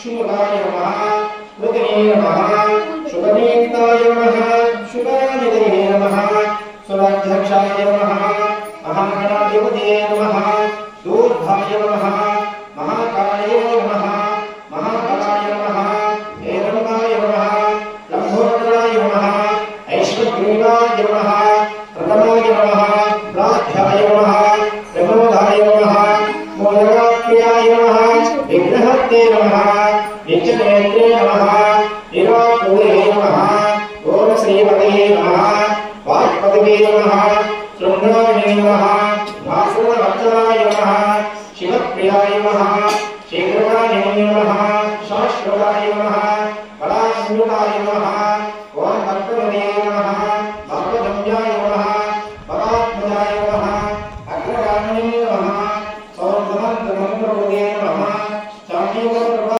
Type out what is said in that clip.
शुभाय नमः स्मृतिये नमः शुभनीताय नमः शुभानिधये नमः सुराध्यक्षाय नमः महागणाधिपतये नमः दूर्धाय नमः महाकालये नमः महाबलाय नमः हेरम्बाय नमः लम्बोदराय नमः ऐश्वर्येणाय नमः प्रथमाय नमः प्राध्याय नमः प्रमोदाय नमः मोदगाप्रियाय नमः विघ्नहर्ते नमः नित्यनेत्रे नमः निराकुले नमः ओम श्रीपतये नमः वाक्पतये नमः शृंगाणे नमः वासुदेवाय नमः शिवप्रियाय नमः शीघ्रकाय नमः शाश्वताय नमः बलासुताय नमः